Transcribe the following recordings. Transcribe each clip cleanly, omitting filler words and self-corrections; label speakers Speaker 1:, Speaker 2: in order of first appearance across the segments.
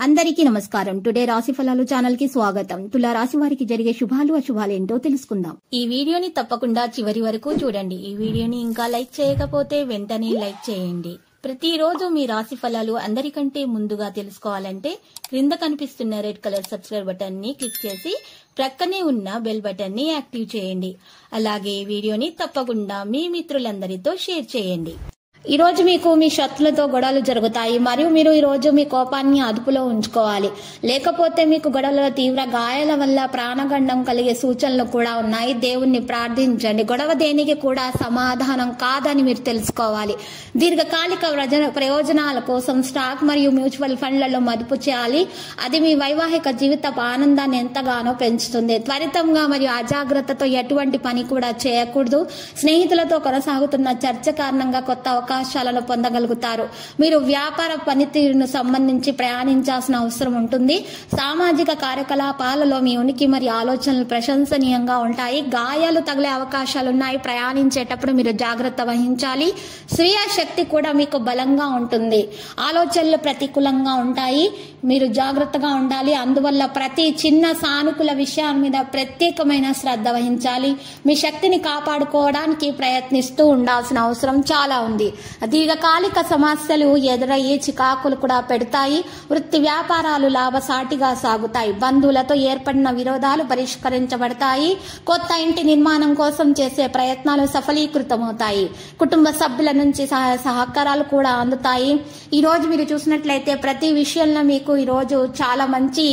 Speaker 1: అందరికీ నమస్కారం. టుడే రాశి ఫలాలు ఛానల్ కి స్వాగతం. తులా రాశి వారికి జరిగే శుభాలు అశుభాలు ఏంటో తెలుసుకుందాం. ఈ వీడియోని తప్పకుండా చివరి వరకు చూడండి. ఈ వీడియోని ఇంకా లైక్ చేయకపోతే వెంటనే లైక్ చేయండి. ప్రతిరోజు మీ రాశి ఫలాలు అందరికంటే ముందుగా తెలుసుకోవాలంటే క్రింద కనిపిస్తున్న రెడ్ కలర్ సబ్స్క్రైబ్ బటన్ ని క్లిక్ చేసి ప్రక్కనే ఉన్న బెల్ బటన్ ని యాక్టివ్ చేయండి. అలాగే వీడియోని తప్పకుండా మీ మిత్రులందరితో షేర్ చేయండి. ఈ రోజు మీకు మీ శత్రులతో గొడవలు జరుగుతాయి మరియు మీరు ఈ రోజు మీ కోపాన్ని అదుపులో ఉంచుకోవాలి. లేకపోతే మీకు గొడవల తీవ్ర గాయాల వల్ల ప్రాణగండం కలిగే సూచనలు కూడా ఉన్నాయి. దేవుణ్ణి ప్రార్థించండి. గొడవ దేనికి కూడా సమాధానం కాదని మీరు తెలుసుకోవాలి. దీర్ఘకాలిక ప్రయోజనాల కోసం స్టాక్ మరియు మ్యూచువల్ ఫండ్లలో మదుపు చేయాలి. అది మీ వైవాహిక జీవిత ఆనందాన్ని ఎంతగానో పెంచుతుంది. త్వరితంగా మరియు అజాగ్రత్తతో ఎటువంటి పని కూడా చేయకూడదు. స్నేహితులతో కొనసాగుతున్న చర్చ కారణంగా కొత్త అవకాశాలను పొందగలుగుతారు. మీరు వ్యాపార పనితీరును సంబంధించి ప్రయాణించాల్సిన అవసరం ఉంటుంది. సామాజిక కార్యకలాపాలలో మీ ఉనికి మరియు ఆలోచనలు ప్రశంసనీయంగా ఉంటాయి. గాయాలు తగిలే అవకాశాలున్నాయి. ప్రయాణించేటప్పుడు మీరు జాగ్రత్త వహించాలి. స్వీయ శక్తి కూడా మీకు బలంగా ఉంటుంది. ఆలోచనలు ప్రతికూలంగా ఉంటాయి. మీరు జాగ్రత్తగా ఉండాలి. అందువల్ల ప్రతి చిన్న సానుకూల విషయం మీద ప్రత్యేకమైన శ్రద్ధ వహించాలి. మీ శక్తిని కాపాడుకోవడానికి ప్రయత్నిస్తూ ఉండాల్సిన అవసరం చాలా ఉంది. దీర్ఘకాలిక సమస్యలు ఎదురయ్యే చికాకులు కూడా పెడతాయి. వృత్తి వ్యాపారాలు లాభసాటిగా సాగుతాయి. బంధువులతో ఏర్పడిన విరోధాలు పరిష్కరించబడతాయి. కొత్త ఇంటి నిర్మాణం కోసం చేసే ప్రయత్నాలు సఫలీకృతమవుతాయి. కుటుంబ సభ్యుల నుంచి సహకారాలు కూడా అందుతాయి. ఈ రోజు మీరు చూసినట్లయితే ప్రతి విషయంలో మీకు ఈ రోజు చాలా మంచి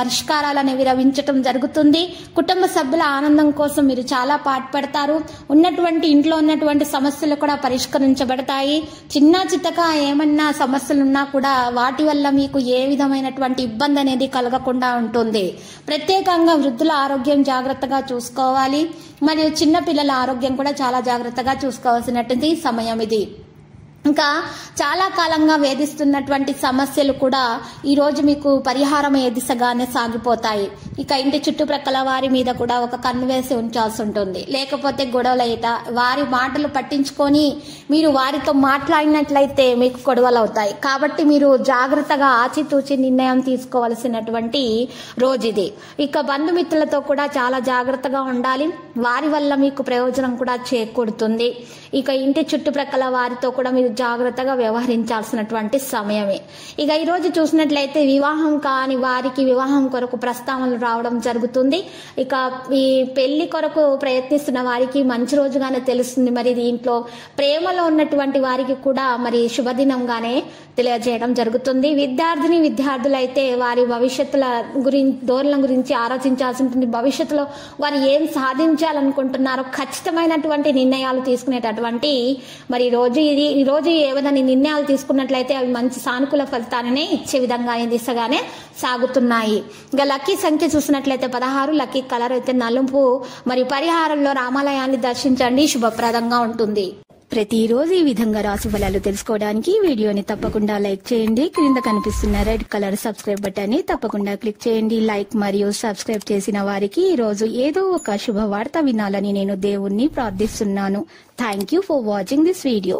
Speaker 1: పరిష్కారాలను విరమించటం జరుగుతుంది. కుటుంబ సభ్యుల ఆనందం కోసం మీరు చాలా పాటుపడతారు. ఇంట్లో ఉన్నటువంటి సమస్యలు కూడా పరిష్కరించబడతాయి. చిన్న చిత్తగా ఏమన్నా సమస్యలున్నా కూడా వాటి వల్ల మీకు ఏ విధమైనటువంటి ఇబ్బంది అనేది కలగకుండా ఉంటుంది. ప్రత్యేకంగా వృద్ధుల ఆరోగ్యం జాగ్రత్తగా చూసుకోవాలి. మరియు చిన్న పిల్లల ఆరోగ్యం కూడా చాలా జాగ్రత్తగా చూసుకోవాల్సినటువంటి సమయం ఇది. ఇంకా చాలా కాలంగా వేధిస్తున్నటువంటి సమస్యలు కూడా ఈ రోజు మీకు పరిహారం ఏ దిశగానే సాగిపోతాయి. ఇక ఇంటి చుట్టుప్రక్కల వారి మీద కూడా ఒక కన్ను వేసి ఉంచాల్సి ఉంటుంది. లేకపోతే గొడవలైట వారి మాటలు పట్టించుకొని మీరు వారితో మాట్లాడినట్లయితే మీకు గొడవలు అవుతాయి. కాబట్టి మీరు జాగ్రత్తగా ఆచితూచి నిర్ణయం తీసుకోవాల్సినటువంటి రోజు ఇది. ఇక బంధుమిత్రులతో కూడా చాలా జాగ్రత్తగా ఉండాలి. వారి వల్ల మీకు ప్రయోజనం కూడా చేకూరుతుంది. ఇక ఇంటి చుట్టుప్రక్కల వారితో కూడా మీరు జాగ్రత్తగా వ్యవహరించాల్సినటువంటి సమయమే. ఇక ఈ రోజు చూసినట్లయితే వివాహం కాని వారికి వివాహం కొరకు ప్రస్తావనలు రావడం జరుగుతుంది. ఇక ఈ పెళ్లి కొరకు ప్రయత్నిస్తున్న వారికి మంచి రోజుగానే తెలుస్తుంది. మరి దీంట్లో ప్రేమలో ఉన్నటువంటి వారికి కూడా మరి శుభదినంగానే తెలియజేయడం జరుగుతుంది. విద్యార్థులైతే వారి భవిష్యత్తుల ధోరణుల గురించి ఆలోచించాల్సి ఉంటుంది. భవిష్యత్తులో వారు ఏం సాధించాలనుకుంటున్నారో ఖచ్చితమైనటువంటి నిర్ణయాలు తీసుకునేటటువంటి మరి ఈ రోజు ఏదైనా నిర్ణయాలు తీసుకున్నట్లయితే అవి మంచి సానుకూల ఫలితాలనే ఇచ్చే విధంగా దిశగానే సాగుతున్నాయి. ఇంకా లక్కీ సంఖ్య చూసినట్లయితే 16. లక్కీ కలర్ అయితే నలుపు. మరి పరిహారంలో రామాలయాన్ని దర్శించండి, శుభప్రదంగా ఉంటుంది. ప్రతిరోజు ఈ విధంగా రాశి ఫలాలు తెలుసుకోవడానికి వీడియోని తప్పకుండా లైక్ చేయండి. క్రింద కనిపిస్తున్న రెడ్ కలర్ సబ్స్క్రైబ్ బటన్ ని తప్పకుండా క్లిక్ చేయండి. లైక్ మరియు సబ్స్క్రైబ్ చేసిన వారికి ఈ రోజు ఏదో ఒక శుభవార్త వినాలని నేను దేవుణ్ణి ప్రార్థిస్తున్నాను. Thank you for watching this video.